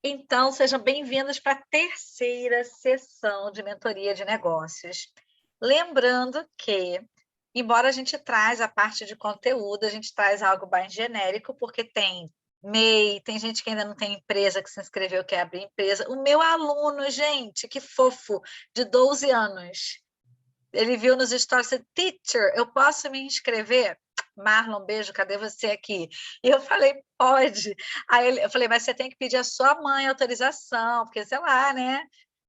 Então, sejam bem-vindos para a terceira sessão de mentoria de negócios. Lembrando que, embora a gente traz a parte de conteúdo, a gente traz algo mais genérico, porque tem MEI, tem gente que ainda não tem empresa, que se inscreveu, quer abrir empresa. O meu aluno, gente, que fofo, de 12 anos, ele viu nos stories, teacher, eu posso me inscrever? Marlon, beijo, cadê você aqui? E eu falei, pode. Aí eu falei, mas você tem que pedir a sua mãe autorização, porque sei lá, né?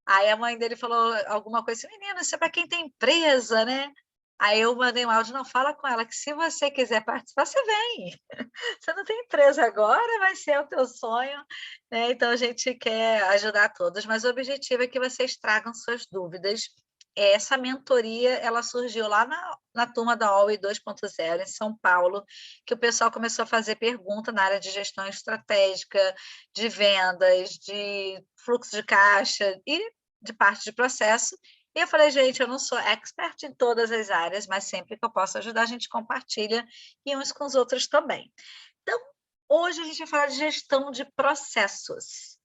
Aí a mãe dele falou alguma coisa assim, menina, isso é para quem tem empresa, né? Aí eu mandei um áudio, não, fala com ela, que se você quiser participar, você vem. Você não tem empresa agora, vai ser o teu sonho, né? Então a gente quer ajudar todos, mas o objetivo é que vocês tragam suas dúvidas. Essa mentoria, ela surgiu lá na turma da OUI 2.0, em São Paulo, que o pessoal começou a fazer pergunta na área de gestão estratégica, de vendas, de fluxo de caixa e de parte de processo. E eu falei, gente, eu não sou expert em todas as áreas, mas sempre que eu posso ajudar, a gente compartilha e uns com os outros também. Então, hoje a gente vai falar de gestão de processos.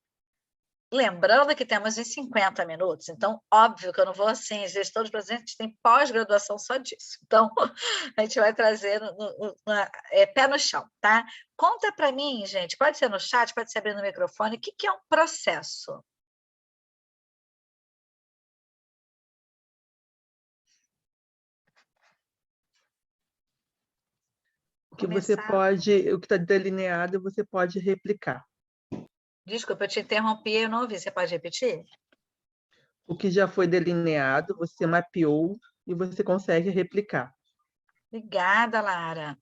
Lembrando que temos uns 50 minutos, então, óbvio que eu não vou assim, gestão de processos, a gente tem pós-graduação só disso. Então, a gente vai trazer pé no chão, tá? Conta para mim, gente, pode ser no chat, pode ser abrindo o microfone, o que é um processo? O que você pode, o que está delineado, você pode replicar. Desculpa, eu te interrompi, eu não ouvi. Você pode repetir? O que já foi delineado, você mapeou e você consegue replicar. Obrigada, Lara.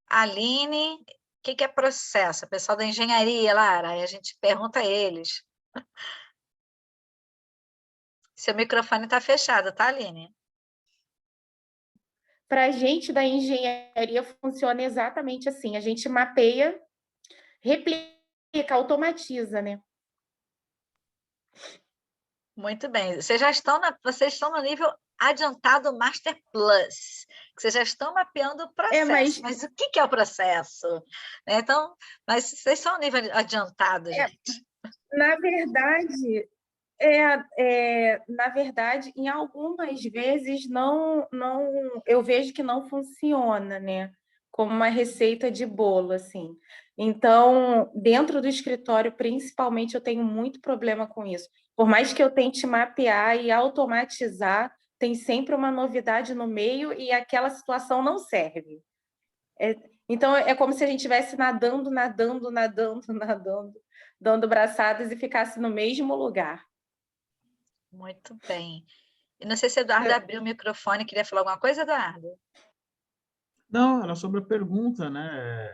Aline, o que é processo? O pessoal da engenharia, Lara, aí a gente pergunta a eles. Seu microfone está fechado, tá, Aline? Para a gente da engenharia funciona exatamente assim, a gente mapeia, replica, automatiza, né? Muito bem. Vocês estão no nível adiantado Master Plus, que vocês já estão mapeando o processo. Mas o que é o processo? Então, mas vocês são no nível adiantado, gente. Na verdade, em algumas vezes eu vejo que não funciona, né? Como uma receita de bolo, assim. Então, dentro do escritório, principalmente, eu tenho muito problema com isso. Por mais que eu tente mapear e automatizar, tem sempre uma novidade no meio e aquela situação não serve. Então, é como se a gente estivesse nadando, dando braçadas e ficasse no mesmo lugar. Muito bem. E não sei se o Eduardo abriu o microfone, queria falar alguma coisa, Eduardo? Não, era sobre a pergunta, né?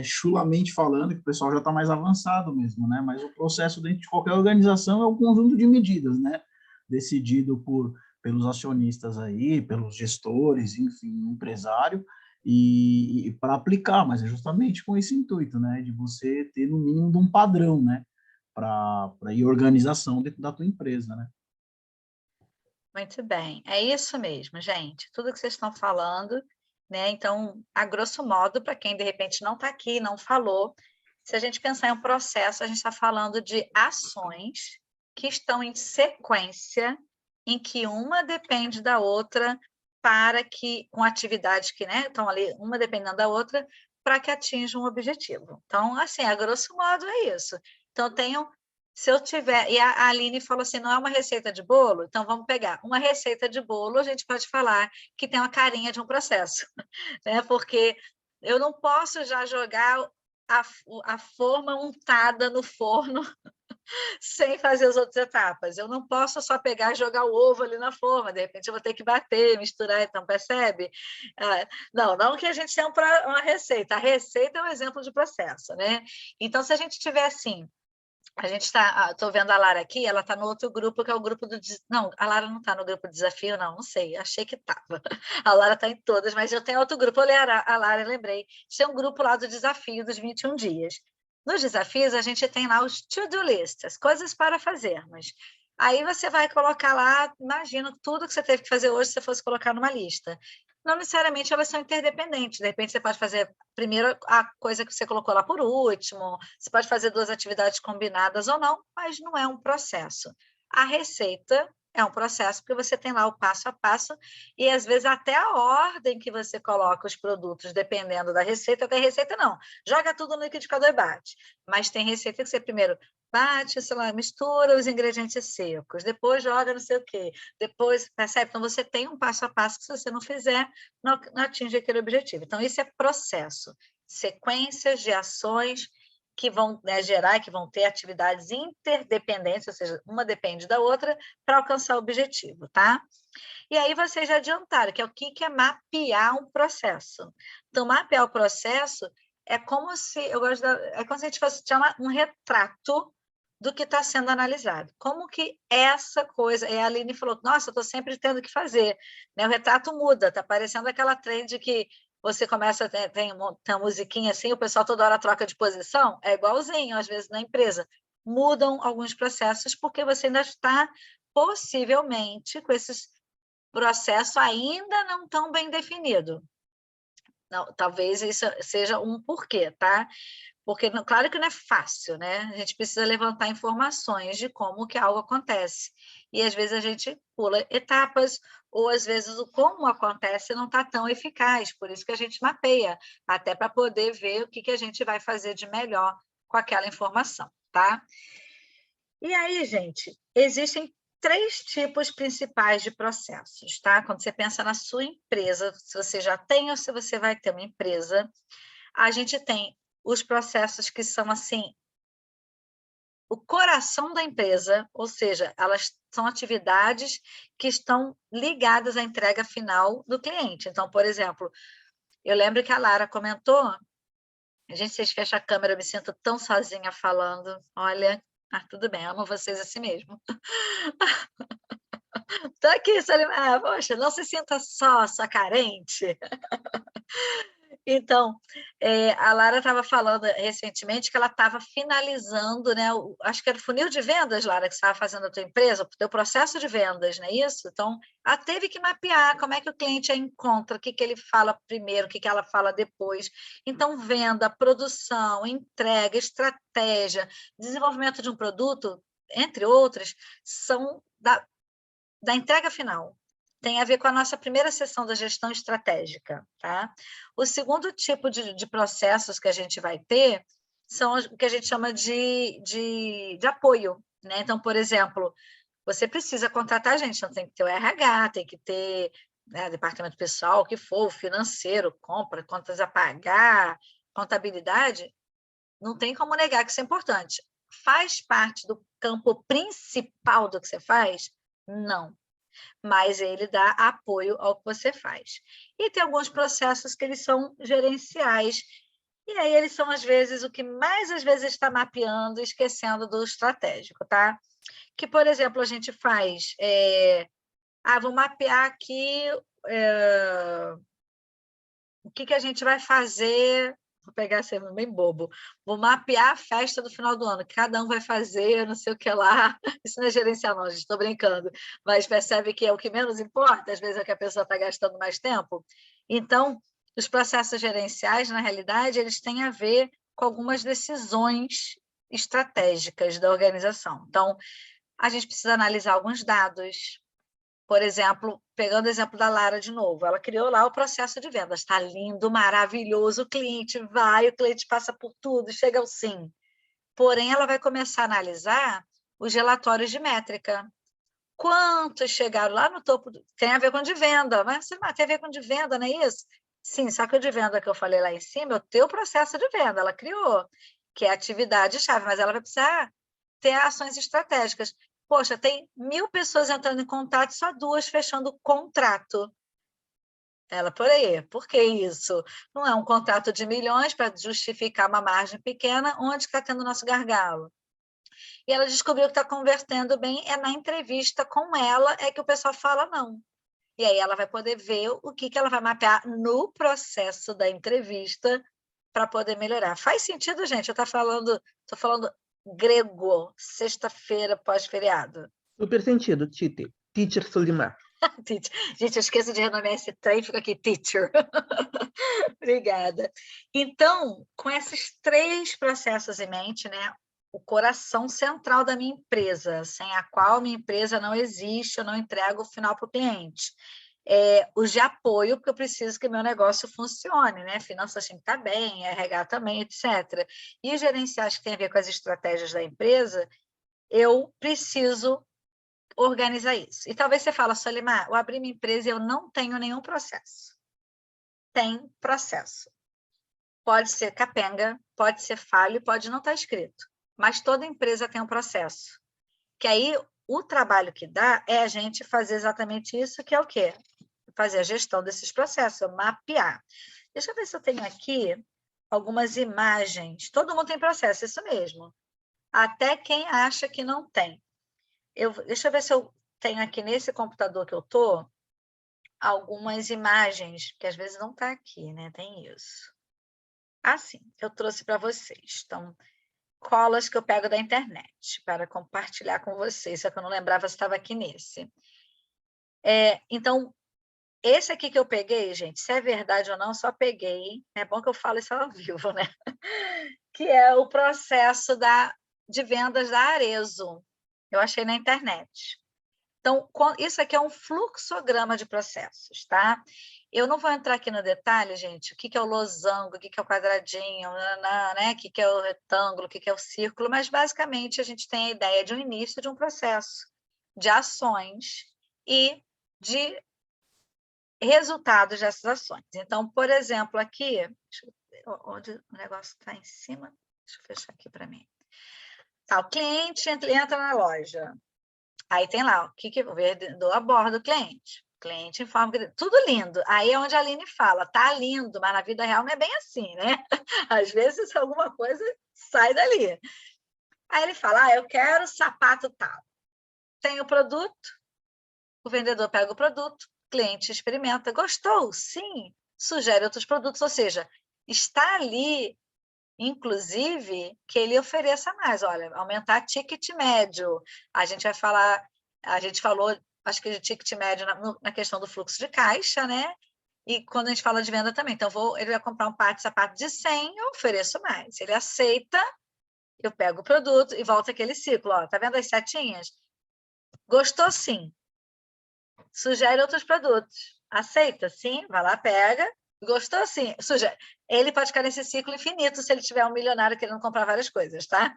Chulamente falando, que o pessoal já está mais avançado mesmo, né? Mas o processo dentro de qualquer organização é um conjunto de medidas, né? Decidido pelos acionistas aí, pelos gestores, enfim, o empresário, e para aplicar, mas é justamente com esse intuito, né? De você ter no mínimo de um padrão, né? Para ir organização dentro da tua empresa, né? Muito bem, é isso mesmo, gente. Tudo que vocês estão falando, né? Então, a grosso modo, para quem de repente não está aqui, não falou, se a gente pensar em um processo, a gente está falando de ações que estão em sequência, em que uma depende da outra, para que, com atividades que, né, estão ali, uma dependendo da outra, para que atinjam um objetivo. Então, assim, a grosso modo é isso. Então, eu tenho se eu tiver, e a Aline falou assim, não é uma receita de bolo? Então vamos pegar uma receita de bolo, a gente pode falar que tem uma carinha de um processo, né? Porque eu não posso já jogar a forma untada no forno sem fazer as outras etapas. Eu não posso só pegar e jogar o ovo ali na forma, de repente eu vou ter que bater, misturar, então percebe? Não que a gente tenha uma receita, a receita é um exemplo de processo, né? Então, se a gente tiver assim, a gente está, estou vendo a Lara aqui, ela está no outro grupo, que é o grupo do... Não, a Lara não está no grupo do desafio, não sei, achei que estava. A Lara está em todas, mas eu tenho outro grupo. Eu olhei a Lara e lembrei. Tinha um grupo lá do desafio dos 21 dias. Nos desafios, a gente tem lá os to-do list, as coisas para fazermos. Aí você vai colocar lá, imagina, tudo que você teve que fazer hoje, se você fosse colocar numa lista. Não necessariamente elas são interdependentes. De repente, você pode fazer primeiro a coisa que você colocou lá por último, você pode fazer 2 atividades combinadas ou não, mas não é um processo. A receita é um processo, porque você tem lá o passo a passo e, às vezes, até a ordem que você coloca os produtos, dependendo da receita. Tem receita, não. Joga tudo no liquidificador e bate. Mas tem receita que você primeiro bate, sei lá, mistura os ingredientes secos, depois joga não sei o quê, depois, percebe? Então, você tem um passo a passo que, se você não fizer, não atinge aquele objetivo. Então, isso é processo, sequências de ações que vão, né, gerar, que vão ter atividades interdependentes, ou seja, uma depende da outra, para alcançar o objetivo, tá? E aí vocês já adiantaram, que é o que é mapear um processo. Então, mapear o processo é como se, é como se a gente fosse chamar um retrato do que está sendo analisado. Como que essa coisa... E a Aline falou, nossa, eu estou sempre tendo que fazer. Né? O retrato muda, está parecendo aquela trend que você começa, tem uma musiquinha assim, o pessoal toda hora troca de posição, é igualzinho, às vezes, na empresa. Mudam alguns processos, porque você ainda está, possivelmente, com esses processos ainda não tão bem definido. Não, talvez isso seja um porquê, tá? Porque, claro que não é fácil, né? A gente precisa levantar informações de como que algo acontece. E, às vezes, a gente pula etapas, ou, às vezes, o como acontece não está tão eficaz. Por isso que a gente mapeia, até para poder ver o que a gente vai fazer de melhor com aquela informação, tá? E aí, gente, existem 3 tipos principais de processos, tá? Quando você pensa na sua empresa, se você já tem ou se você vai ter uma empresa, a gente tem os processos que são, assim, o coração da empresa, ou seja, elas são atividades que estão ligadas à entrega final do cliente. Então, por exemplo, eu lembro que a Lara comentou, gente, vocês fecham a câmera, eu me sinto tão sozinha falando, olha, tudo bem, amo vocês assim mesmo. Tô aqui, Salimar, poxa, não se sinta só carente. Então, a Lara estava falando recentemente que ela estava finalizando, né, acho que era o funil de vendas, Lara, que você estava fazendo a tua empresa, o teu processo de vendas, não é isso? Então, ela teve que mapear como é que o cliente a encontra, o que ele fala primeiro, o que ela fala depois. Então, venda, produção, entrega, estratégia, desenvolvimento de um produto, entre outros, são da entrega final. Tem a ver com a nossa primeira sessão da gestão estratégica, tá? O segundo tipo de processos que a gente vai ter são o que a gente chama de apoio, né? Então, por exemplo, você precisa contratar gente, então tem que ter o RH, tem que ter, né, departamento pessoal, o que for, financeiro, compra, contas a pagar, contabilidade, não tem como negar que isso é importante. Faz parte do campo principal do que você faz? Não. Mas ele dá apoio ao que você faz. E tem alguns processos que eles são gerenciais, e aí eles são, às vezes, o que mais às vezes está mapeando e esquecendo do estratégico, tá? Que, por exemplo, a gente faz, vou mapear aqui o que a gente vai fazer. Vou pegar esse bem bobo. Vou mapear a festa do final do ano, que cada um vai fazer, não sei o que lá. Isso não é gerencial, não, gente, estou brincando. Mas percebe que é o que menos importa, às vezes é o que a pessoa está gastando mais tempo. Então, os processos gerenciais, na realidade, eles têm a ver com algumas decisões estratégicas da organização. Então, a gente precisa analisar alguns dados. Por exemplo, pegando o exemplo da Lara de novo, ela criou lá o processo de vendas, está lindo, maravilhoso, o cliente vai, o cliente passa por tudo, chega ao sim. Porém, ela vai começar a analisar os relatórios de métrica. Quantos chegaram lá no topo? Tem a ver com de venda, mas tem a ver com de venda, não é isso? Sim, só que o de venda que eu falei lá em cima é o teu processo de venda, ela criou, que é a atividade-chave, mas ela vai precisar ter ações estratégicas. Poxa, tem 1.000 pessoas entrando em contato, só 2 fechando contrato. Ela, por que isso? Não é um contrato de milhões para justificar uma margem pequena, onde está tendo o nosso gargalo? E ela descobriu que está convertendo bem, é na entrevista com ela é que o pessoal fala não. E aí ela vai poder ver o que ela vai mapear no processo da entrevista para poder melhorar. Faz sentido, gente? Eu estou falando grego, sexta-feira pós-feriado. Super sentido, Teacher Solimar. Gente, eu esqueço de renomear esse trem, fica aqui, teacher. Obrigada. Então, com esses 3 processos em mente, né, o coração central da minha empresa, sem a qual minha empresa não existe, eu não entrego o final para o cliente. Os de apoio, porque eu preciso que meu negócio funcione, né? Finanças tem que estar bem, RH também, etc. E os gerenciais que têm a ver com as estratégias da empresa, eu preciso organizar isso. E talvez você fale, Solimar, eu abri minha empresa e eu não tenho nenhum processo. Tem processo. Pode ser capenga, pode ser falho, pode não estar escrito. Mas toda empresa tem um processo. Que aí o trabalho que dá é a gente fazer exatamente isso, que é o quê? Fazer a gestão desses processos, mapear. Deixa eu ver se eu tenho aqui algumas imagens. Todo mundo tem processo, isso mesmo. Até quem acha que não tem. Deixa eu ver se eu tenho aqui nesse computador que eu estou algumas imagens, que às vezes não está aqui, né? Tem isso. Sim, eu trouxe para vocês. Então, colas que eu pego da internet para compartilhar com vocês, só que eu não lembrava se estava aqui nesse. Então, esse aqui que eu peguei, gente, se é verdade ou não, só peguei. É bom que eu falo isso ao vivo, né? Que é o processo de vendas da Arezzo. Eu achei na internet. Então, isso aqui é um fluxograma de processos, tá? Eu não vou entrar aqui no detalhe, gente, o que é o losango, o que é o quadradinho, né? O que é o retângulo, o que é o círculo, mas basicamente a gente tem a ideia de um início de um processo, de ações e de resultados dessas ações. Então, por exemplo, aqui, deixa eu ver onde o negócio está em cima, deixa eu fechar aqui para mim. Tá, o cliente entra na loja. Aí tem lá, o que o vendedor aborda o cliente. O cliente informa, tudo lindo. Aí é onde a Aline fala, tá lindo, mas na vida real não é bem assim, né? Às vezes alguma coisa sai dali. Aí ele fala, eu quero sapato tal. Tem o produto, o vendedor pega o produto, o cliente experimenta, gostou? Sim. Sugere outros produtos, ou seja, está ali, inclusive, que ele ofereça mais. Olha, aumentar ticket médio. A gente vai falar, a gente falou, acho que de ticket médio na questão do fluxo de caixa, né? E quando a gente fala de venda também. Então, ele vai comprar um par de sapato de 100, eu ofereço mais. Ele aceita, eu pego o produto e volta aquele ciclo. Ó, tá vendo as setinhas? Gostou, sim. Sugere outros produtos. Aceita, sim. Vai lá, pega. Gostou, sim. Sugere. Ele pode ficar nesse ciclo infinito se ele tiver um milionário querendo comprar várias coisas, tá?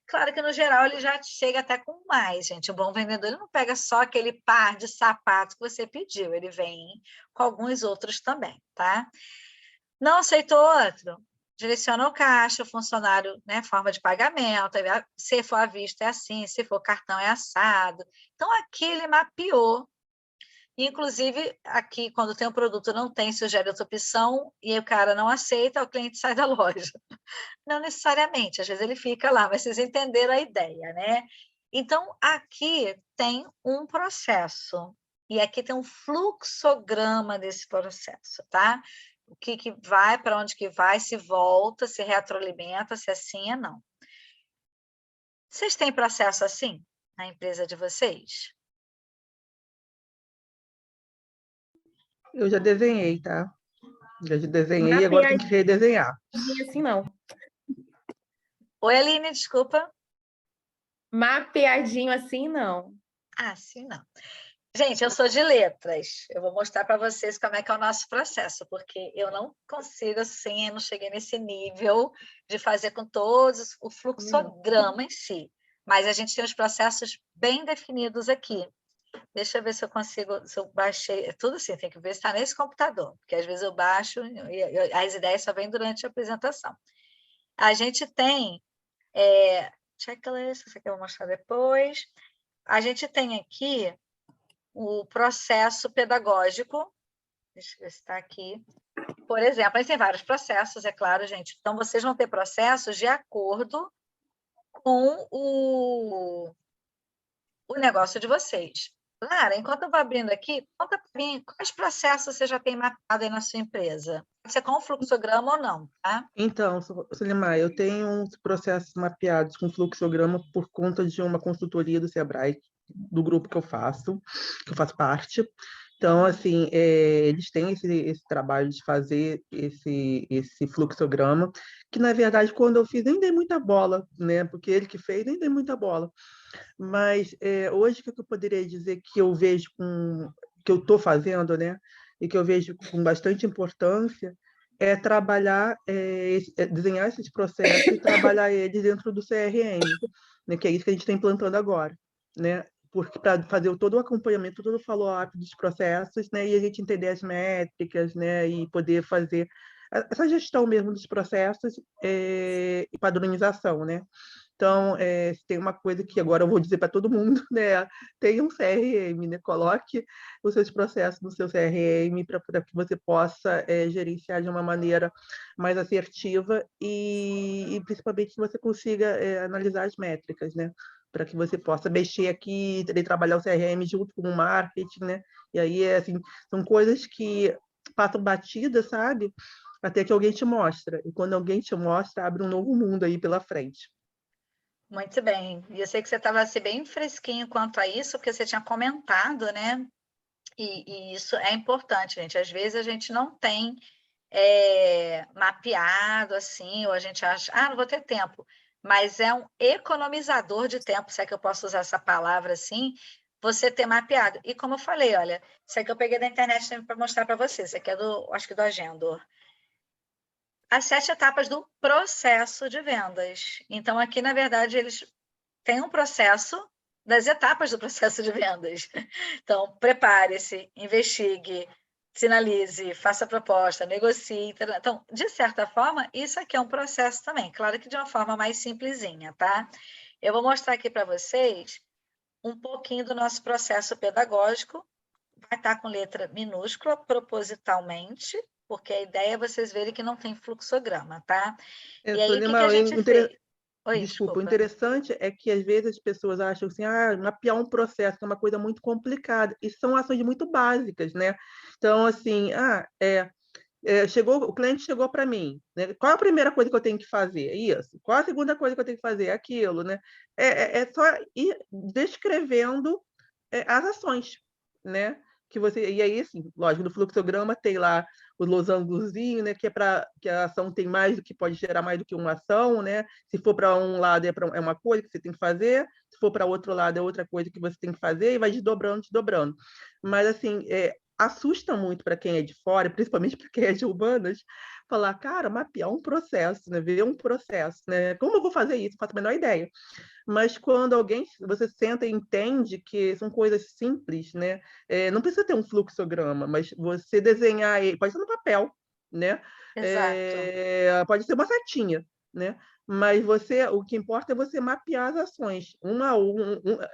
Claro que, no geral, ele já chega até com mais, gente. O bom vendedor ele não pega só aquele par de sapatos que você pediu. Ele vem com alguns outros também, tá? Não aceitou outro? Direciona o caixa, o funcionário, né, forma de pagamento. Se for à vista é assim, se for cartão é assado. Então, aqui ele mapeou. Inclusive, aqui, quando tem um produto, não tem, sugere outra opção, e o cara não aceita, o cliente sai da loja. Não necessariamente, às vezes ele fica lá, mas vocês entenderam a ideia, né? Então, aqui tem um processo, e aqui tem um fluxograma desse processo, tá? O que vai, para onde que vai, se volta, se retroalimenta, se assim é não. Vocês têm processo assim na empresa de vocês? Eu já desenhei, tá? Já desenhei e agora tem que redesenhar. Assim, não. Oi, Aline, desculpa. Mapeadinho assim, não. Sim, não. Gente, eu sou de letras. Eu vou mostrar para vocês como é que é o nosso processo, porque eu não consigo, assim, eu não cheguei nesse nível de fazer com todos o fluxograma em si. Mas a gente tem os processos bem definidos aqui. Deixa eu ver se eu consigo, se eu baixei. Tudo assim, tem que ver se está nesse computador, porque às vezes eu baixo e as ideias só vêm durante a apresentação. A gente tem checklist, isso aqui eu vou mostrar depois. A gente tem aqui o processo pedagógico. Deixa eu ver se está aqui. Por exemplo, a gente tem vários processos, é claro, gente. Então, vocês vão ter processos de acordo com o negócio de vocês. Lara, enquanto eu vou abrindo aqui, conta para mim quais processos você já tem mapeado aí na sua empresa. Pode ser com o fluxograma ou não, tá? Então, Solimar, eu tenho uns processos mapeados com fluxograma por conta de uma consultoria do Sebrae do grupo que eu faço parte. Então, assim, eles têm esse trabalho de fazer esse fluxograma, que, na verdade, quando eu fiz, nem dei muita bola, né? Porque ele que fez, nem dei muita bola. Mas hoje, o que eu poderia dizer que eu vejo que eu estou fazendo, né? E que eu vejo com bastante importância, é trabalhar, desenhar esses processos e trabalhar eles dentro do CRM, né? Que é isso que a gente está implantando agora, né? Porque para fazer todo o acompanhamento, todo o follow-up dos processos, né? E a gente entender as métricas, né? E poder fazer essa gestão mesmo dos processos e padronização, né? Então, se tem uma coisa que agora eu vou dizer para todo mundo, né? Tem um CRM, né? Coloque os seus processos no seu CRM para que você possa gerenciar de uma maneira mais assertiva e principalmente que você consiga analisar as métricas, né? Para que você possa mexer aqui e trabalhar o CRM junto com o marketing, né? E aí, assim, são coisas que passam batidas, sabe? Até que alguém te mostra. E quando alguém te mostra, abre um novo mundo aí pela frente. Muito bem. E eu sei que você estava assim, bem fresquinho quanto a isso, porque você tinha comentado, né? E isso é importante, gente. Às vezes a gente não tem mapeado assim, ou a gente acha, não vou ter tempo. Mas é um economizador de tempo, se é que eu posso usar essa palavra assim, você ter mapeado. E como eu falei, olha, isso aqui eu peguei da internet para mostrar para você. Isso aqui é acho que do Agendor. As 7 etapas do processo de vendas. Então, aqui, na verdade, eles têm um processo das etapas do processo de vendas. Então, prepare-se, investigue, sinalize, faça proposta, negocie. Então, de certa forma, isso aqui é um processo também. Claro que de uma forma mais simplesinha, tá? Eu vou mostrar aqui para vocês um pouquinho do nosso processo pedagógico. Vai estar com letra minúscula, propositalmente, porque a ideia é vocês verem que não tem fluxograma, tá? E aí, o que a gente fez? Oi, Desculpa, o desculpa. interessante é que às vezes as pessoas acham assim, mapear um processo é uma coisa muito complicada, e são ações muito básicas, né? Então, assim, o cliente chegou para mim, né? Qual a primeira coisa que eu tenho que fazer? Isso. Qual a segunda coisa que eu tenho que fazer? Aquilo, né? É só ir descrevendo as ações, né? E aí, assim, lógico, no fluxograma tem lá o losangozinho, né? Que é para que a ação tem mais do que pode gerar mais do que uma ação, né? Se for para um lado é uma coisa que você tem que fazer, se for para outro lado é outra coisa que você tem que fazer e vai desdobrando. Mas assim, assusta muito para quem é de fora, principalmente para quem é de humanas, falar, cara, mapear um processo, né? Ver um processo, né? Como eu vou fazer isso? Não faço a menor ideia. Mas quando você senta e entende que são coisas simples, né? Não precisa ter um fluxograma, mas você desenhar ele, pode ser no papel, né? Exato. Pode ser uma setinha, né? Mas o que importa é você mapear as ações,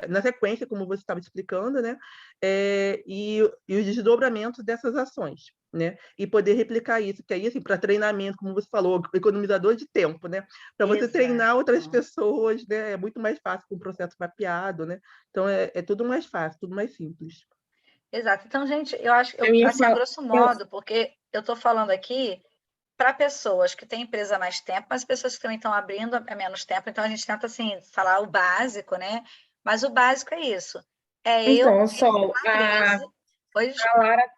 na sequência, como você estava explicando, né? E os desdobramentos dessas ações, né? E poder replicar isso, que aí, assim, para treinamento, como você falou, economizador de tempo, né? Para você treinar outras pessoas, né? É muito mais fácil com o processo mapeado, né? Então, é tudo mais fácil, tudo mais simples. Exato. Então, gente, eu acho, assim, a grosso modo, porque eu estou falando aqui para pessoas que têm empresa há mais tempo, mas pessoas que também estão abrindo há menos tempo, então a gente tenta, assim, falar o básico, né? Mas o básico é isso. Então, Sol, Oi, a Lara,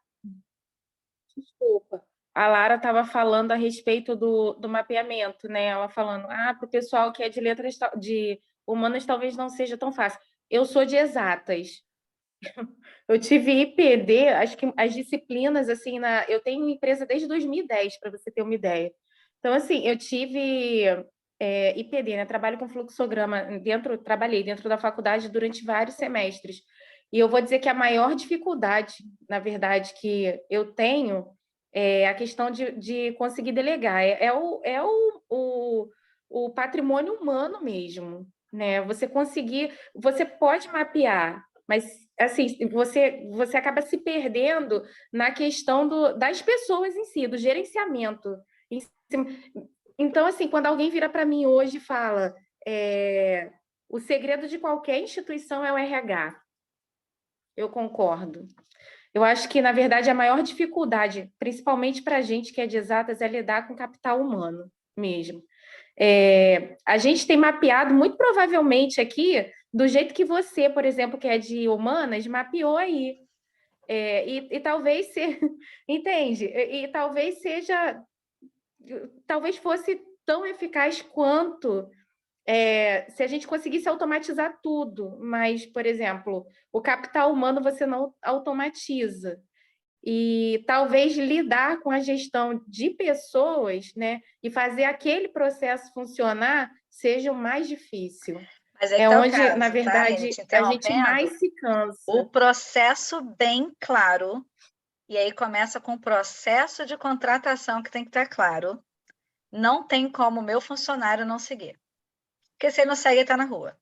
desculpa. A Lara estava falando a respeito do mapeamento, né? Ela falando, para o pessoal que é de letras de humanas talvez não seja tão fácil. Eu sou de exatas. Eu tive IPD, acho que as disciplinas, assim, eu tenho empresa desde 2010, para você ter uma ideia. Então, assim, eu tive IPD, né? Trabalho com fluxograma trabalhei dentro da faculdade durante vários semestres. E eu vou dizer que a maior dificuldade, na verdade, que eu tenho é a questão de conseguir delegar. O patrimônio humano mesmo, né? Você pode mapear, mas assim, você acaba se perdendo na questão das pessoas em si, do gerenciamento. Então, assim, quando alguém vira para mim hoje e fala o segredo de qualquer instituição é o RH, eu concordo. Eu acho que, na verdade, a maior dificuldade, principalmente para a gente que é de exatas, é lidar com capital humano mesmo. A gente tem mapeado, muito provavelmente aqui, do jeito que você, por exemplo, que é de humanas, mapeou aí. E talvez entende? E talvez seja, talvez fosse tão eficaz quanto se a gente conseguisse automatizar tudo, mas, por exemplo, o capital humano você não automatiza. E talvez lidar com a gestão de pessoas, né, e fazer aquele processo funcionar seja o mais difícil. Mas aí tá onde, o caso, na tá, verdade, Aline, te a gente interrompendo, mais se cansa. o processo bem claro, e aí começa com o processo de contratação que tem que estar claro. Não tem como o meu funcionário não seguir. Porque se ele não segue, ele está na rua.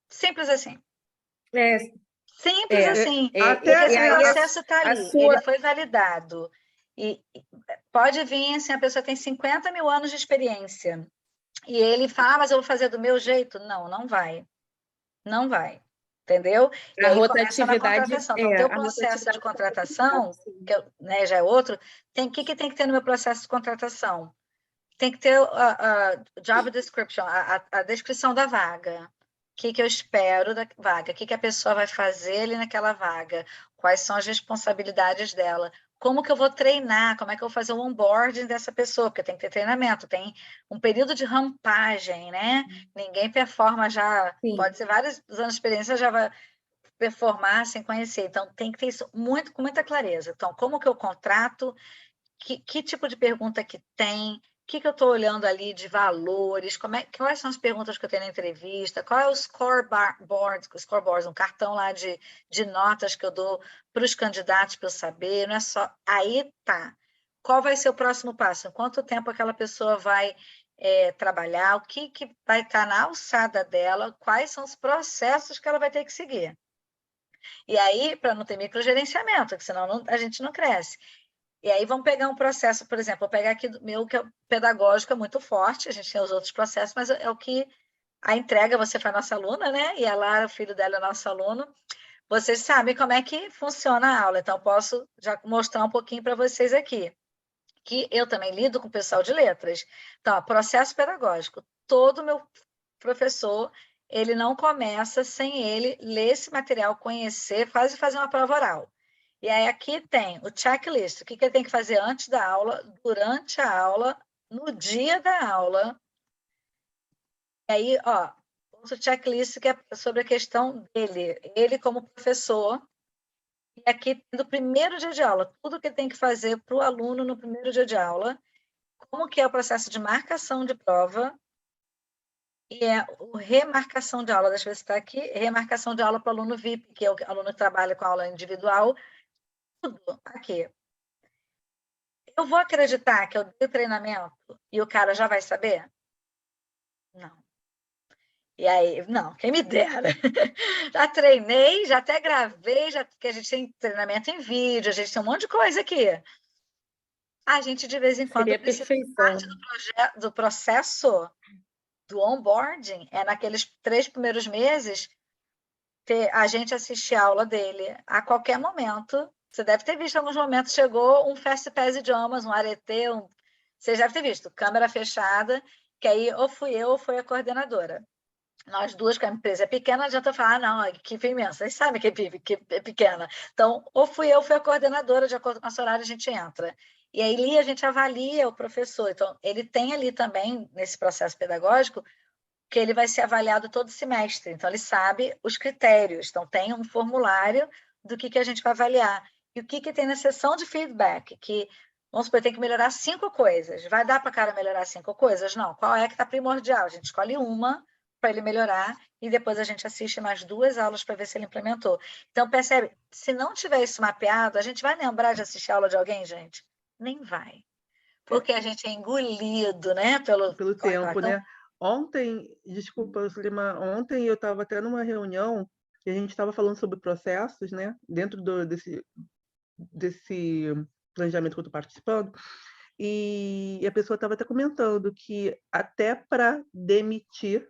Simples assim. Simples assim. Porque esse processo está ali, ele foi validado. E pode vir, assim, a pessoa tem 50 mil anos de experiência. E ele fala, mas eu vou fazer do meu jeito? Não, não vai. Não vai. Entendeu? E A aí começa na rotatividade, contratação. Então, o teu processo de contratação, que já é outro, o que tem que ter no meu processo de contratação? Tem que ter a job description, a descrição da vaga. O que eu espero da vaga? O que a pessoa vai fazer ali naquela vaga? Quais são as responsabilidades dela? Como que eu vou treinar? Como é que eu vou fazer o onboarding dessa pessoa? Porque tem que ter treinamento, tem um período de rampagem, né? Ninguém performa já, pode ser vários anos de experiência, já vai performar sem conhecer. Então, tem que ter isso com muita clareza. Então, como que eu contrato? Que tipo de pergunta que tem? O que eu estou olhando ali de valores? Quais são as perguntas que eu tenho na entrevista? Qual é o scoreboard, um cartão lá de notas que eu dou para os candidatos para eu saber? Não é só. Aí tá. Qual vai ser o próximo passo? Em quanto tempo aquela pessoa vai trabalhar? O que vai estar na alçada dela? Quais são os processos que ela vai ter que seguir? E aí, para não ter microgerenciamento, porque senão a gente não cresce. E aí vamos pegar um processo, por exemplo, vou pegar aqui do meu, que é pedagógico, é muito forte, a gente tem os outros processos, mas é o que a entrega, você foi nossa aluna, né? E a Lara, o filho dela é nosso aluno. Vocês sabem como é que funciona a aula, então posso já mostrar um pouquinho para vocês aqui. Que eu também lido com o pessoal de letras. Então, processo pedagógico. Todo meu professor, ele não começa sem ele ler esse material, conhecer, quase fazer uma prova oral. E aí aqui tem o checklist, o que ele tem que fazer antes da aula, durante a aula, no dia da aula. E aí, ó, outro checklist que é sobre a questão dele, ele como professor. E aqui do primeiro dia de aula, tudo que ele tem que fazer para o aluno no primeiro dia de aula, como que é o processo de marcação de prova, e o remarcação de aula, deixa eu ver se está aqui, remarcação de aula para o aluno VIP, que é o aluno que trabalha com aula individual, tudo aqui. Eu vou acreditar que eu dei o treinamento e o cara já vai saber? Não. E aí, não, quem me dera. Já treinei, já até gravei, porque a gente tem treinamento em vídeo, a gente tem um monte de coisa aqui. A gente, de vez em quando, precisa parte do processo do onboarding, naqueles 3 primeiros meses, a gente assistir a aula dele a qualquer momento. Você deve ter visto em alguns momentos, chegou um FastPass Idiomas, um Arete, você deve ter visto, câmera fechada, que aí ou fui eu ou foi a coordenadora. Nós duas, que a empresa é pequena, não adianta falar, não, a equipe é imensa, vocês sabem que é pequena. Então, ou fui eu ou foi a coordenadora, de acordo com a horário a gente entra. E aí ali a gente avalia o professor. Então, ele tem ali também, nesse processo pedagógico, que ele vai ser avaliado todo semestre. Então, ele sabe os critérios. Então, tem um formulário do que a gente vai avaliar. E o que tem na sessão de feedback, que, vamos supor, tem que melhorar 5 coisas. Vai dar para o cara melhorar 5 coisas? Não. Qual é que está primordial? A gente escolhe uma para ele melhorar e depois a gente assiste mais 2 aulas para ver se ele implementou. Então, percebe, se não tiver isso mapeado, a gente vai lembrar de assistir a aula de alguém, gente? Nem vai. Porque a gente é engolido, né? Pelo tempo, né? Ontem, desculpa, Sulima, ontem eu estava até numa reunião e a gente estava falando sobre processos, né? Dentro desse planejamento que eu estou participando, e a pessoa estava até comentando que até para demitir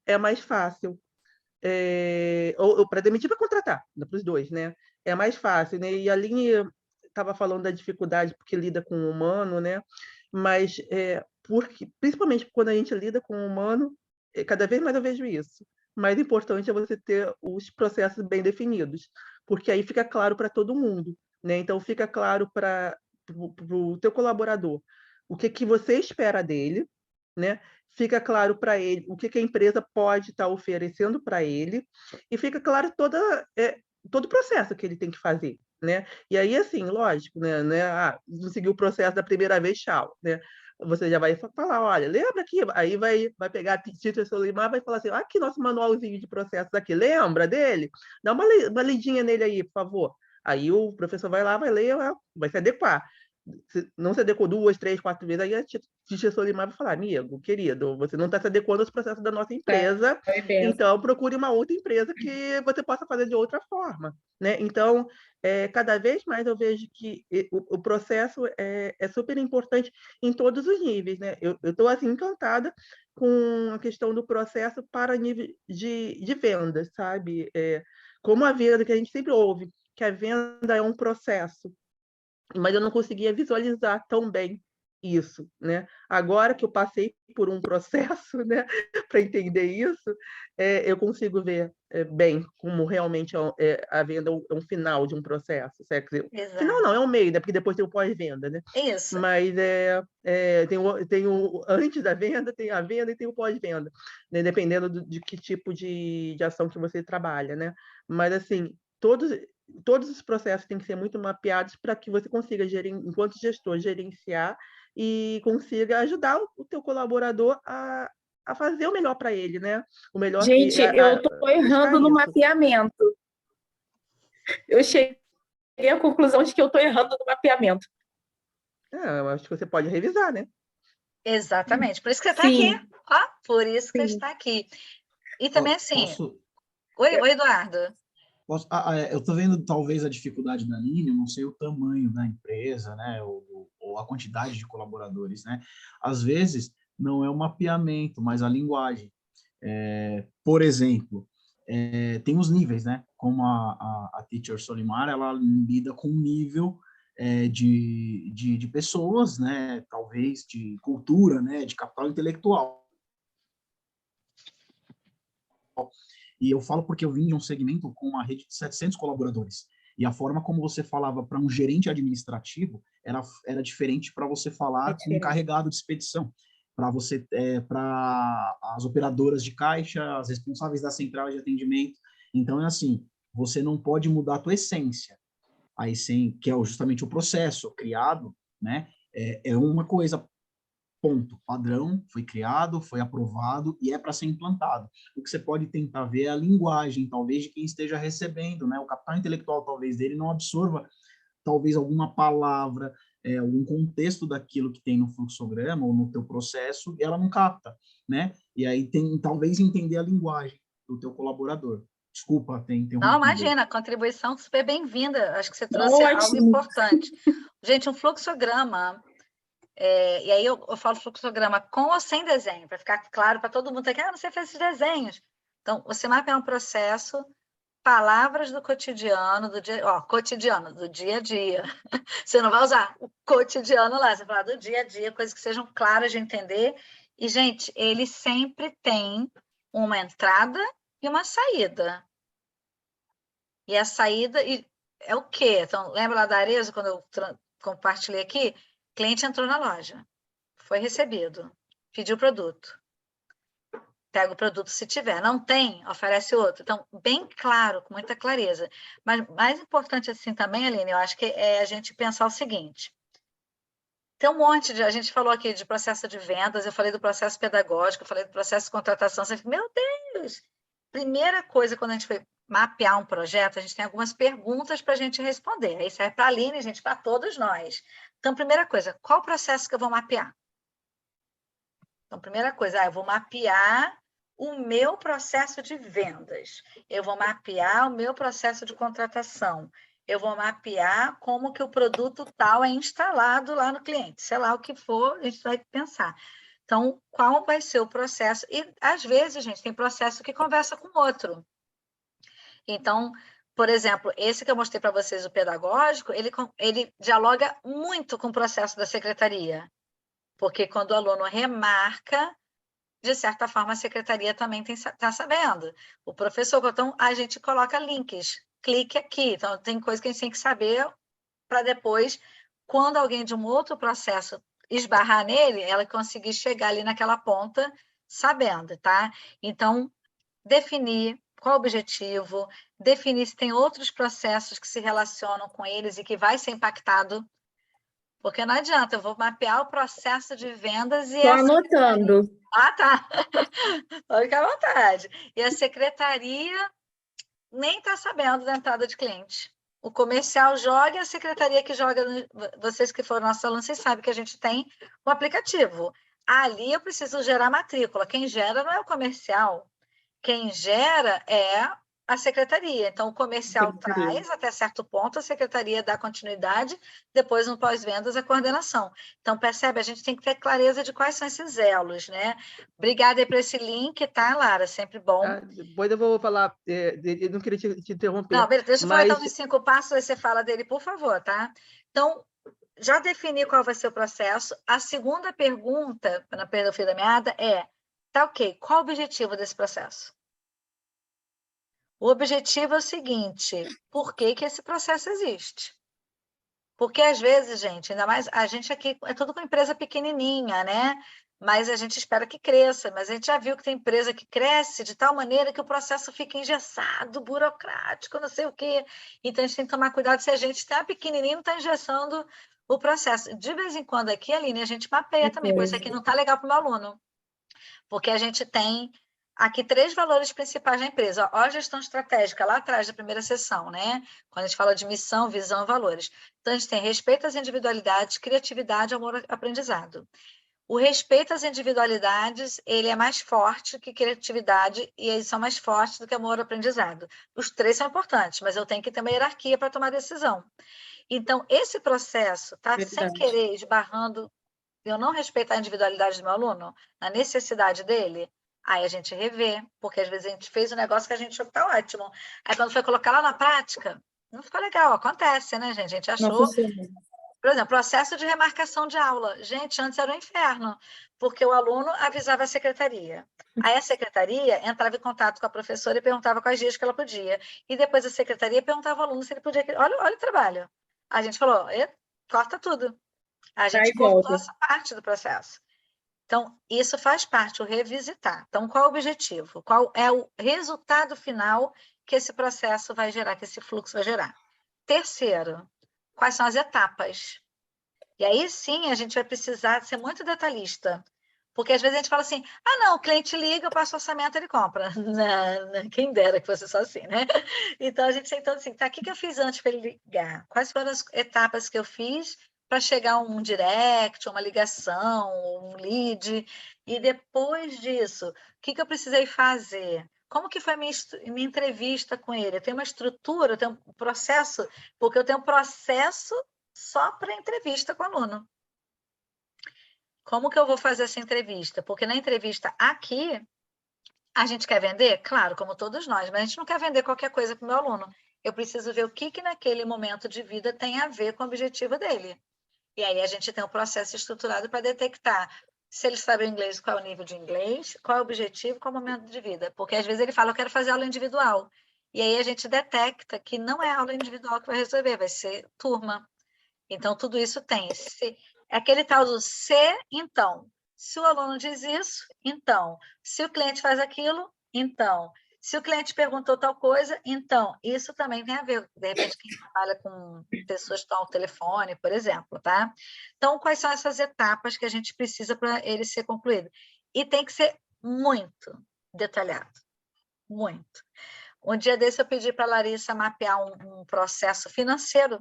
é mais fácil. Ou para demitir, para contratar, para os dois, né? É mais fácil, né? E a Aline estava falando da dificuldade porque lida com o humano, né? Mas principalmente quando a gente lida com o humano, cada vez mais eu vejo isso. mais importante é você ter os processos bem definidos, porque aí fica claro para todo mundo, né? Então, fica claro para o teu colaborador o que você espera dele, né? Fica claro para ele o que a empresa pode estar oferecendo para ele, e fica claro todo o processo que ele tem que fazer, né? E aí, assim, lógico, né? Não seguiu o processo da primeira vez, tchau, né? Você já vai falar, olha, lembra aqui? Aí vai pegar a Tito Solimar, vai falar assim, aqui nosso manualzinho de processos aqui, lembra dele? Dá uma lidinha nele aí, por favor. Aí o professor vai lá, vai ler, vai se adequar. Se não se adequou 2, 3, 4 vezes, aí a Tito Solimar vai falar, amigo, querido, você não está se adequando aos processos da nossa empresa, então procure uma outra empresa que você possa fazer de outra forma, né? Então, cada vez mais eu vejo que o processo é super importante em todos os níveis, né? Eu estou assim, encantada com a questão do processo para nível de vendas, sabe? Como a venda, que a gente sempre ouve, que a venda é um processo, mas eu não conseguia visualizar tão bem isso, né? Agora que eu passei por um processo, né, para entender isso, eu consigo ver bem como realmente a venda é um final de um processo, certo? Final não, é um meio, né? Porque depois tem o pós-venda, né? Isso. Mas tem o antes da venda, tem a venda e tem o pós-venda, né? Dependendo de que tipo de ação que você trabalha, né? Mas, assim, todos os processos têm que ser muito mapeados para que você consiga, enquanto gestor, gerenciar e consiga ajudar o teu colaborador a fazer o melhor para ele, né? O melhor Gente, eu estou errando no mapeamento. Eu cheguei à conclusão de que eu estou errando no mapeamento. Eu acho que você pode revisar, né? Exatamente. Por isso que você está aqui. Ó, por isso que você está aqui. E também, assim... Oi, Eduardo. Eu estou vendo, talvez, a dificuldade da Aline, eu não sei o tamanho da empresa, né, ou a quantidade de colaboradores, né? Às vezes, não é o mapeamento, mas a linguagem. Por exemplo, tem os níveis, né? Como a Teacher Solimar, ela lida com um nível de pessoas, né? Talvez de cultura, né? De capital intelectual. E eu falo porque eu vim de um segmento com uma rede de 700 colaboradores. E a forma como você falava para um gerente administrativo era diferente para você falar com um carregado de expedição, para as operadoras de caixa, as responsáveis da central de atendimento. Então, é assim, você não pode mudar a tua essência. A essência, que é justamente o processo criado, né? É uma coisa, ponto, padrão, foi criado, foi aprovado e é para ser implantado. O que você pode tentar ver é a linguagem, talvez, de quem esteja recebendo, né? O capital intelectual, talvez, dele não absorva, talvez, alguma palavra, algum contexto daquilo que tem no fluxograma ou no teu processo, e ela não capta, né? E aí tem, talvez, entender a linguagem do teu colaborador. Desculpa, tem Não, imagina, contribuição super bem-vinda. Acho que você trouxe algo importante. Gente, um fluxograma... e aí eu falo fluxograma com ou sem desenho, para ficar claro para todo mundo que você fez esses desenhos. Então, você mapeia um processo, palavras do cotidiano, cotidiano, do dia a dia. Você não vai usar o cotidiano lá, você vai falar do dia a dia, coisas que sejam claras de entender. E, gente, ele sempre tem uma entrada e uma saída. E a saída é o quê? Então, lembra lá da Arezzo, quando eu compartilhei aqui? O cliente entrou na loja, foi recebido, pediu o produto. Pega o produto se tiver. Não tem, oferece outro. Então, bem claro, com muita clareza. Mas mais importante assim também, Aline, eu acho que é a gente pensar o seguinte. Tem um monte de... A gente falou aqui de processo de vendas, eu falei do processo pedagógico, eu falei do processo de contratação. Você fica, meu Deus! Primeira coisa, quando a gente foi mapear um projeto, a gente tem algumas perguntas para a gente responder. Aí serve para a Aline, gente, para todos nós. Então, primeira coisa, qual o processo que eu vou mapear? Então, primeira coisa, eu vou mapear o meu processo de vendas. Eu vou mapear o meu processo de contratação. Eu vou mapear como que o produto tal é instalado lá no cliente. Sei lá o que for, a gente vai pensar. Então, qual vai ser o processo? E, às vezes, gente, tem processo que conversa com o outro. Então, por exemplo, esse que eu mostrei para vocês, o pedagógico, ele dialoga muito com o processo da secretaria. Porque quando o aluno remarca, de certa forma, a secretaria também está sabendo. O professor, então, a gente coloca links, clique aqui. Então, tem coisa que a gente tem que saber para depois, quando alguém de um outro processo esbarrar nele, ela conseguir chegar ali naquela ponta sabendo, tá? Então, definir qual o objetivo, definir se tem outros processos que se relacionam com eles e que vai ser impactado, porque não adianta, eu vou mapear o processo de vendas e Estou anotando. Ah, tá. Pode ficar à vontade. E a secretaria nem está sabendo da entrada de cliente. O comercial joga e a secretaria que joga. Vocês que foram nossos alunos, vocês sabem que a gente tem um aplicativo. Ali eu preciso gerar matrícula. Quem gera não é o comercial. Quem gera é a secretaria. Então, o comercial traz até certo ponto, a secretaria dá continuidade, depois no pós-vendas a coordenação. Então, percebe? A gente tem que ter clareza de quais são esses elos, né? Obrigada aí por esse link, tá, Lara? Sempre bom. Depois eu vou falar, eu não queria te interromper. Não, deixa eu falar mas... então dos 5 passos, aí você fala dele, por favor, tá? Então, já defini qual vai ser o processo. A segunda pergunta, para não perder o fio da meada, é, tá ok, qual o objetivo desse processo? O objetivo é o seguinte, por que que esse processo existe? Porque, às vezes, gente, ainda mais a gente aqui é tudo com empresa pequenininha, né? Mas a gente espera que cresça. Mas a gente já viu que tem empresa que cresce de tal maneira que o processo fica engessado, burocrático, não sei o quê. Então, a gente tem que tomar cuidado se a gente está pequenininho, não está engessando o processo. De vez em quando aqui, Aline, a gente mapeia também, pois isso aqui não está legal para o meu aluno. Porque a gente tem aqui 3 valores principais da empresa. Ó, a gestão estratégica, lá atrás da primeira sessão, né? Quando a gente fala de missão, visão e valores. Então, a gente tem respeito às individualidades, criatividade, amor, aprendizado. O respeito às individualidades, ele é mais forte que criatividade e eles são mais fortes do que amor, aprendizado. Os 3 são importantes, mas eu tenho que ter uma hierarquia para tomar decisão. Então, esse processo está sem querer esbarrando, eu não respeitar a individualidade do meu aluno, na necessidade dele, aí a gente revê, porque às vezes a gente fez um negócio que a gente achou que está ótimo. Aí quando foi colocar lá na prática, não ficou legal, acontece, né, gente? A gente achou... Por exemplo, processo de remarcação de aula. Gente, antes era um inferno, porque o aluno avisava a secretaria. Aí a secretaria entrava em contato com a professora e perguntava quais dias que ela podia. E depois a secretaria perguntava ao aluno se ele podia... Olha o trabalho. A gente falou, corta tudo. A gente cortou essa parte do processo. Então, isso faz parte, o revisitar. Então, qual é o objetivo? Qual é o resultado final que esse processo vai gerar, que esse fluxo vai gerar? Terceiro, quais são as etapas? E aí, sim, a gente vai precisar ser muito detalhista. Porque, às vezes, a gente fala assim, não, o cliente liga, eu passo o orçamento, ele compra. Não, quem dera que fosse só assim, né? Então, a gente então assim, tá, o que eu fiz antes para ele ligar? Quais foram as etapas que eu fiz para chegar um direct, uma ligação, um lead? E depois disso, o que eu precisei fazer? Como que foi a minha entrevista com ele? Eu tenho uma estrutura, eu tenho um processo, porque eu tenho um processo só para entrevista com o aluno. Como que eu vou fazer essa entrevista? Porque na entrevista aqui, a gente quer vender? Claro, como todos nós, mas a gente não quer vender qualquer coisa para o meu aluno. Eu preciso ver o que naquele momento de vida tem a ver com o objetivo dele. E aí a gente tem um processo estruturado para detectar se ele sabe o inglês, qual é o nível de inglês, qual é o objetivo, qual é o momento de vida. Porque às vezes ele fala, eu quero fazer aula individual. E aí a gente detecta que não é aula individual que vai resolver, vai ser turma. Então, tudo isso tem. É aquele tal do se, então. Se o aluno diz isso, então. Se o cliente faz aquilo, então. Se o cliente perguntou tal coisa, então. Isso também tem a ver, de repente, quem trabalha com pessoas que estão ao telefone, por exemplo, tá? Então, quais são essas etapas que a gente precisa para ele ser concluído? E tem que ser muito detalhado. Muito. Um dia desse eu pedi para a Larissa mapear um processo financeiro.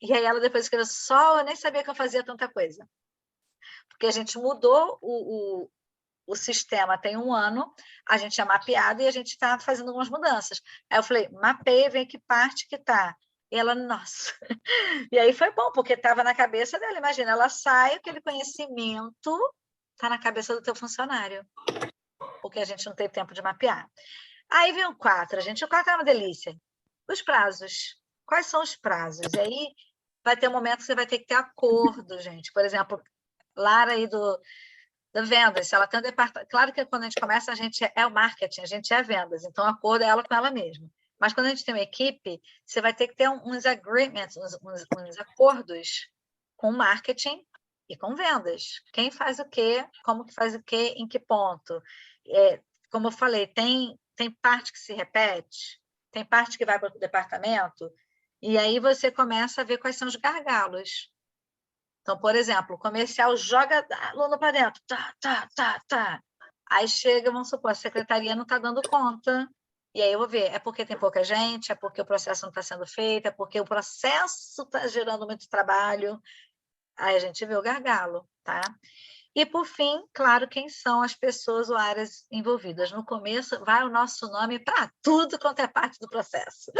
E aí ela depois escreveu, eu nem sabia que eu fazia tanta coisa. Porque a gente mudou o sistema tem 1 ano, a gente tinha mapeado e a gente está fazendo algumas mudanças. Aí eu falei, mapeia, vê que parte que está. E ela, nossa. E aí foi bom, porque estava na cabeça dela. Imagina, ela sai, aquele conhecimento está na cabeça do teu funcionário. Porque a gente não teve tempo de mapear. Aí vem o 4. O 4 é uma delícia. Os prazos. Quais são os prazos? E aí vai ter um momento que você vai ter que ter acordo, gente. Por exemplo, Lara aí da vendas. Se ela tem um departamento... Claro que quando a gente começa, a gente é o marketing, a gente é vendas, então o acordo é ela com ela mesma. Mas quando a gente tem uma equipe, você vai ter que ter uns agreements, uns acordos com o marketing e com vendas. Quem faz o quê, como que faz o quê, em que ponto. Como eu falei, tem parte que se repete, tem parte que vai para o departamento, e aí você começa a ver quais são os gargalos. Então, por exemplo, o comercial joga aluno para dentro, tá. Aí chega, vamos supor, a secretaria não está dando conta, e aí eu vou ver, é porque tem pouca gente, é porque o processo não está sendo feito, é porque o processo está gerando muito trabalho. Aí a gente vê o gargalo, tá? E, por fim, claro, quem são as pessoas ou áreas envolvidas. No começo, vai o nosso nome para tudo quanto é parte do processo.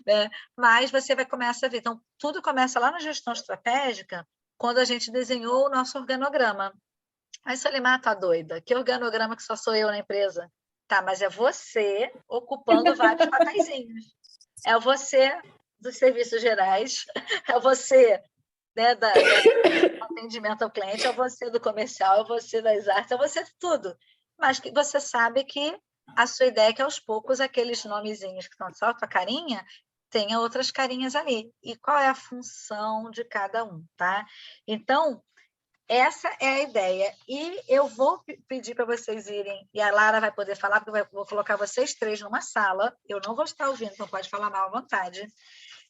Né? Mas você vai começar a ver. Então, tudo começa lá na gestão estratégica, quando a gente desenhou o nosso organograma. Aí, Solimar, tá doida? Que organograma que só sou eu na empresa? Tá, mas é você ocupando vários papeizinhos. É você dos serviços gerais, é você, né, do atendimento ao cliente, é você do comercial, é você das artes, é você de tudo. Mas que você sabe que a sua ideia é que, aos poucos, aqueles nomezinhos que estão só a tua carinha, tenha outras carinhas ali. E qual é a função de cada um, tá? Então, essa é a ideia. E eu vou pedir para vocês irem, e a Lara vai poder falar, porque eu vou colocar vocês três numa sala. Eu não vou estar ouvindo, então pode falar mal à vontade.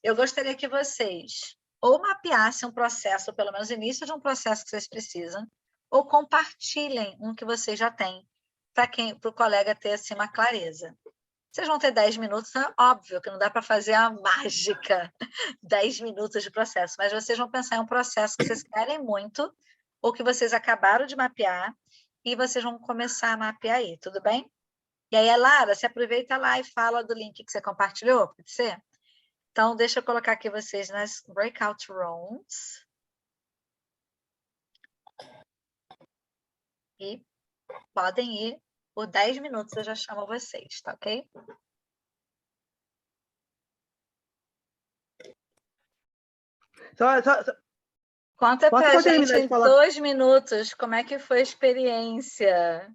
Eu gostaria que vocês ou mapeassem um processo, ou pelo menos o início de um processo que vocês precisam, ou compartilhem um que vocês já têm, para o colega ter assim, uma clareza. Vocês vão ter 10 minutos, é óbvio que não dá para fazer a mágica 10 minutos de processo, mas vocês vão pensar em um processo que vocês querem muito, ou que vocês acabaram de mapear, e vocês vão começar a mapear aí, tudo bem? E aí, Lara, você aproveita lá e fala do link que você compartilhou, pode ser? Então, deixa eu colocar aqui vocês nas breakout rooms. E podem ir por 10 minutos, eu já chamo vocês, tá ok? Conta pra gente em 2 minutos como é que foi a experiência.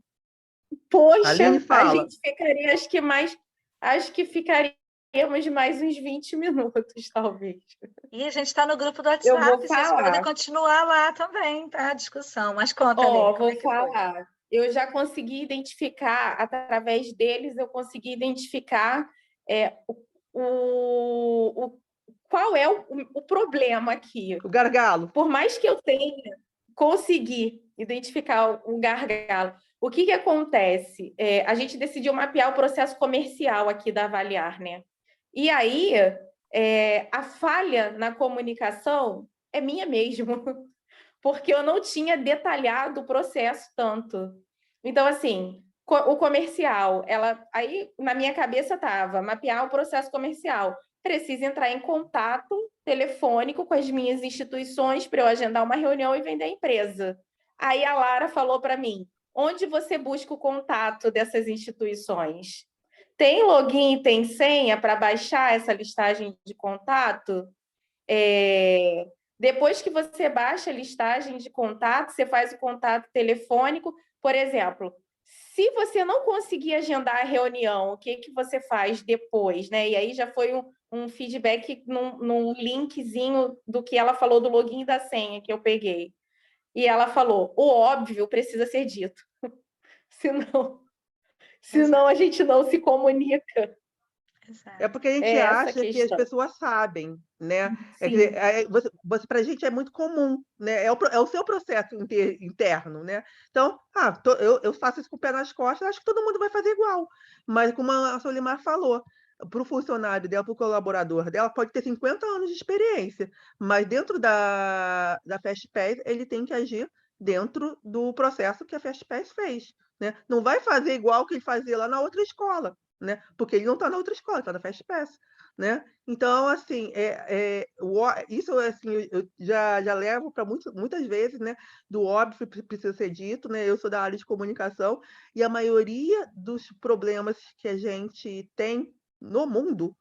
Poxa, a gente ficaria, acho que ficaríamos mais uns 20 minutos, talvez. E a gente está no grupo do WhatsApp, vocês podem continuar lá também, tá? A discussão. Mas conta, Lê, vou falar. Eu já consegui identificar, através deles, eu consegui identificar qual é o problema aqui. O gargalo. Por mais que eu tenha conseguido identificar o gargalo, o que acontece? A gente decidiu mapear o processo comercial aqui da Avaliar, né? E aí, a falha na comunicação é minha mesmo, porque eu não tinha detalhado o processo tanto. Então, assim, o comercial, aí na minha cabeça estava mapear o processo comercial. Preciso entrar em contato telefônico com as minhas instituições para eu agendar uma reunião e vender a empresa. Aí a Lara falou para mim, onde você busca o contato dessas instituições? Tem login e tem senha para baixar essa listagem de contato? Depois que você baixa a listagem de contato, você faz o contato telefônico. Por exemplo, se você não conseguir agendar a reunião, o que você faz depois, né? E aí já foi um feedback num linkzinho do que ela falou do login e da senha que eu peguei. E ela falou, o óbvio precisa ser dito. Senão a gente não se comunica. É porque a gente acha que as pessoas sabem, né? Para a gente é muito comum, né? É o seu processo interno, né? Então, eu faço isso com o pé nas costas, acho que todo mundo vai fazer igual. Mas, como a Solimar falou, para o funcionário dela, para o colaborador dela, pode ter 50 anos de experiência, mas dentro da FastPass, ele tem que agir dentro do processo que a FastPass fez, né? Não vai fazer igual que ele fazia lá na outra escola, né? Porque ele não está na outra escola, está na FastPass, né? Então, assim, isso assim, eu já levo para muitas vezes, né? Do óbvio precisa ser dito, né? Eu sou da área de comunicação e a maioria dos problemas que a gente tem no mundo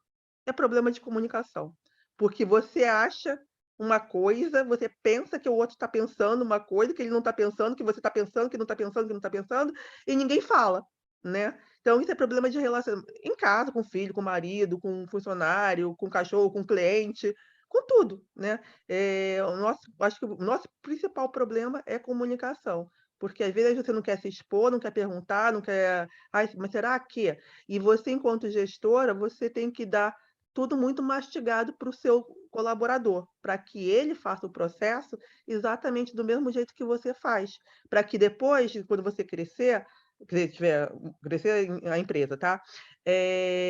é problema de comunicação, porque você acha uma coisa, você pensa que o outro está pensando uma coisa, que ele não está pensando, que você está pensando, que não está pensando, que não está pensando, e ninguém fala, né? Então, isso é problema de relação em casa, com o filho, com o marido, com o funcionário, com o cachorro, com o cliente, com tudo, né? Acho que o nosso principal problema é comunicação, porque às vezes você não quer se expor, não quer perguntar, não quer, ai, mas será que? E você, enquanto gestora, você tem que dar tudo muito mastigado para o seu colaborador, para que ele faça o processo exatamente do mesmo jeito que você faz, para que depois, quando você crescer, tiver crescer a empresa, tá?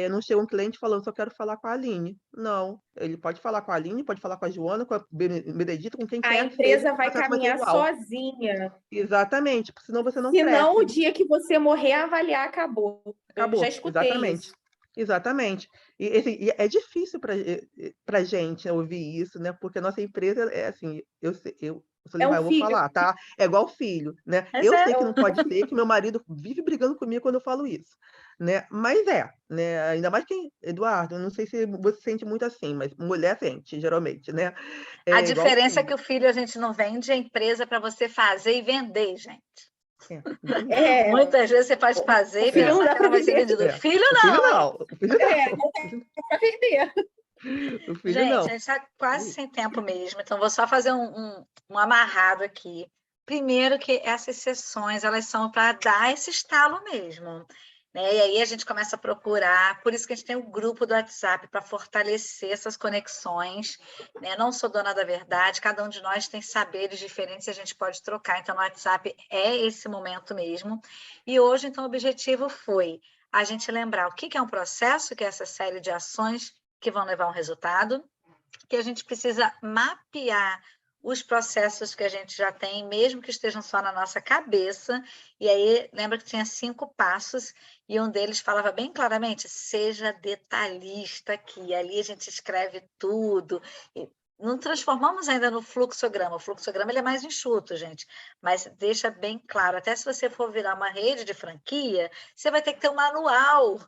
Não chega um cliente falando, só quero falar com a Aline. Não, ele pode falar com a Aline, pode falar com a Joana, com a Benedita, com quem A quer que seja, empresa o vai processo vai ser caminhar igual. sozinha. Exatamente, porque senão você não Senão, cresce. o dia que você morrer, avaliar acabou. Eu já Acabou, escutei exatamente. isso. Exatamente. E é difícil para gente ouvir isso, né? Porque a nossa empresa é assim, eu sou É um eu vou filho. falar, tá? É igual filho, né? Mas Eu é, sei que não pode ser, que meu marido vive brigando comigo quando eu falo isso, né? Mas né? Ainda mais quem, Eduardo, eu não sei se você sente muito assim, mas mulher sente, geralmente, né? a É igual diferença é que filho. o filho a gente não vende, a empresa para você fazer e vender, gente. Exatamente. É, Muitas vezes você pode o fazer e filho não pensar dá que para ela vai ser vender. vendida. O filho O filho não, hein? não, o filho É, não. não dá para vender. O filho Gente, não. a gente está quase sem tempo mesmo, então vou só fazer um amarrado aqui. Primeiro que essas sessões, elas são para dar esse estalo mesmo, né? E aí a gente começa a procurar, por isso que a gente tem o grupo do WhatsApp para fortalecer essas conexões, né? Não sou dona da verdade, cada um de nós tem saberes diferentes e a gente pode trocar, então no WhatsApp é esse momento mesmo. E hoje, então, o objetivo foi a gente lembrar o que é um processo, que é essa série de ações que vão levar a um resultado, que a gente precisa mapear os processos que a gente já tem, mesmo que estejam só na nossa cabeça. E aí, lembra que tinha 5 passos, e um deles falava bem claramente, seja detalhista aqui. Ali a gente escreve tudo. Não transformamos ainda no fluxograma. O fluxograma ele é mais enxuto, gente, mas deixa bem claro. Até se você for virar uma rede de franquia, você vai ter que ter um manual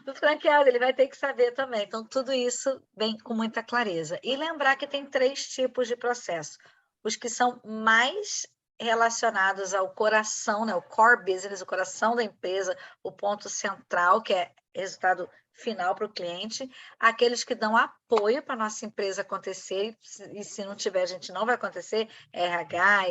do franqueado, ele vai ter que saber também. Então, tudo isso vem com muita clareza. E lembrar que tem 3 tipos de processo. Os que são mais relacionados ao coração, né? O core business, o coração da empresa, o ponto central, que é resultado final para o cliente, aqueles que dão apoio para a nossa empresa acontecer, e se não tiver, a gente não vai acontecer, RH,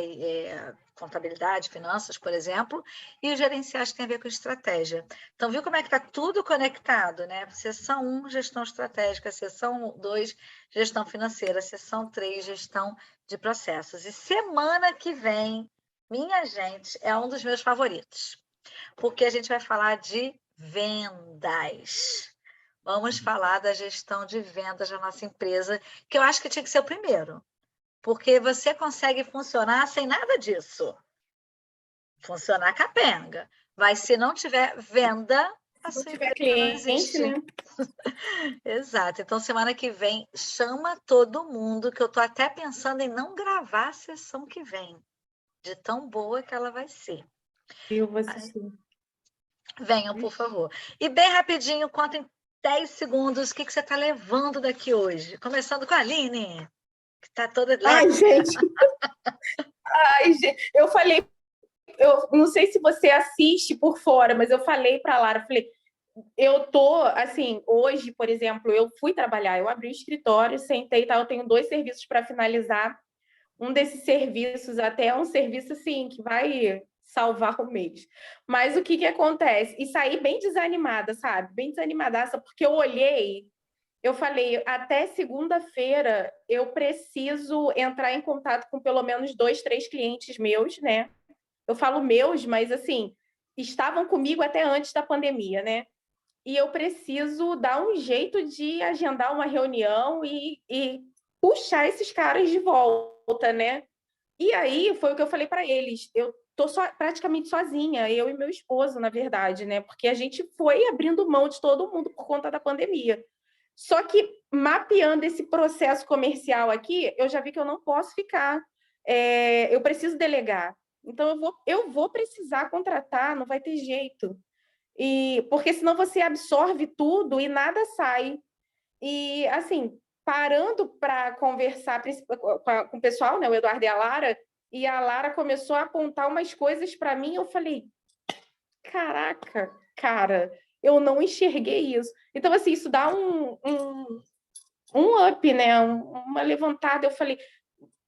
contabilidade, finanças, por exemplo, e os gerenciais que tem a ver com estratégia. Então, viu como é que está tudo conectado, né? Seção 1, gestão estratégica, seção 2, gestão financeira, seção 3, gestão de processos. E semana que vem, minha gente, é um dos meus favoritos, porque a gente vai falar de vendas. Vamos falar da gestão de vendas da nossa empresa, que eu acho que tinha que ser o primeiro, porque você consegue funcionar sem nada disso. Funcionar capenga. Mas se não tiver venda, a Se não sua tiver empresa não cliente, existe. né? Exato. Então, semana que vem, chama todo mundo, que eu estou até pensando em não gravar a sessão que vem, de tão boa que ela vai ser. Eu vou assistir. Venham, por favor. E bem rapidinho, conta em 10 segundos o que você está levando daqui hoje. Começando com a Aline, que está toda... Ai, gente. Ai, gente. Eu falei, eu não sei se você assiste por fora, mas eu falei para a Lara, falei, eu tô, assim, hoje, por exemplo, eu fui trabalhar, eu abri o escritório, sentei e tal, eu tenho 2 serviços para finalizar. Um desses serviços até é um serviço, assim, que vai salvar o mês. Mas o que acontece? E saí bem desanimada, sabe? Bem desanimadaça, porque eu olhei, eu falei, até segunda-feira eu preciso entrar em contato com pelo menos 2, 3 clientes meus, né? Eu falo meus, mas, assim, estavam comigo até antes da pandemia, né? E eu preciso dar um jeito de agendar uma reunião e puxar esses caras de volta, né? E aí foi o que eu falei para eles. Eu tô praticamente sozinha, eu e meu esposo, na verdade, né? Porque a gente foi abrindo mão de todo mundo por conta da pandemia. Só que mapeando esse processo comercial aqui, eu já vi que eu não posso ficar. Eu preciso delegar. Então eu vou precisar contratar, não vai ter jeito. Porque senão você absorve tudo e nada sai. E, assim, parando para conversar com o pessoal, né, o Eduardo e a Lara começou a apontar umas coisas para mim, eu falei, caraca, cara, eu não enxerguei isso. Então, assim, isso dá um up, né, uma levantada. Eu falei,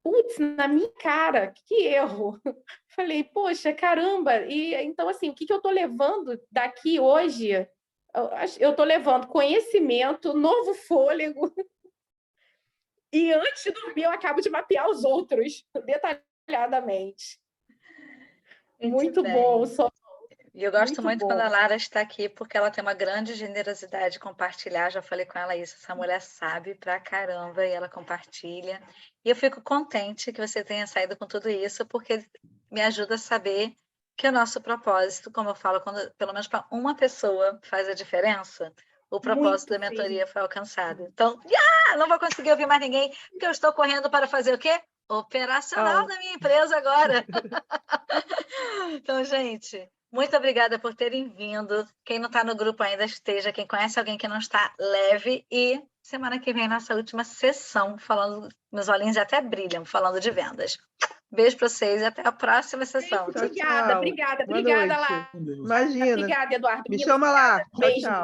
putz, na minha cara, que erro. Falei, poxa, caramba. E então, assim, o que eu estou levando daqui hoje? Eu estou levando conhecimento, novo fôlego. E antes de dormir, eu acabo de mapear os outros detalhadamente. Muito bom. E eu gosto muito quando a Lara está aqui, porque ela tem uma grande generosidade de compartilhar. Já falei com ela isso. Essa mulher sabe pra caramba e ela compartilha. E eu fico contente que você tenha saído com tudo isso, porque me ajuda a saber que o nosso propósito, como eu falo, quando pelo menos para uma pessoa faz a diferença, o propósito da mentoria foi alcançado. Então, não vou conseguir ouvir mais ninguém, porque eu estou correndo para fazer o quê? Operacional da minha empresa agora. Então, gente, muito obrigada por terem vindo. Quem não está no grupo ainda esteja. Quem conhece alguém que não está, leve. E semana que vem, nossa última sessão, falando, meus olhinhos até brilham, falando de vendas. Beijo para vocês e até a próxima sessão. Obrigada, Lara. Imagina. Obrigada, Eduardo. Me chama lá. Tchau, tchau.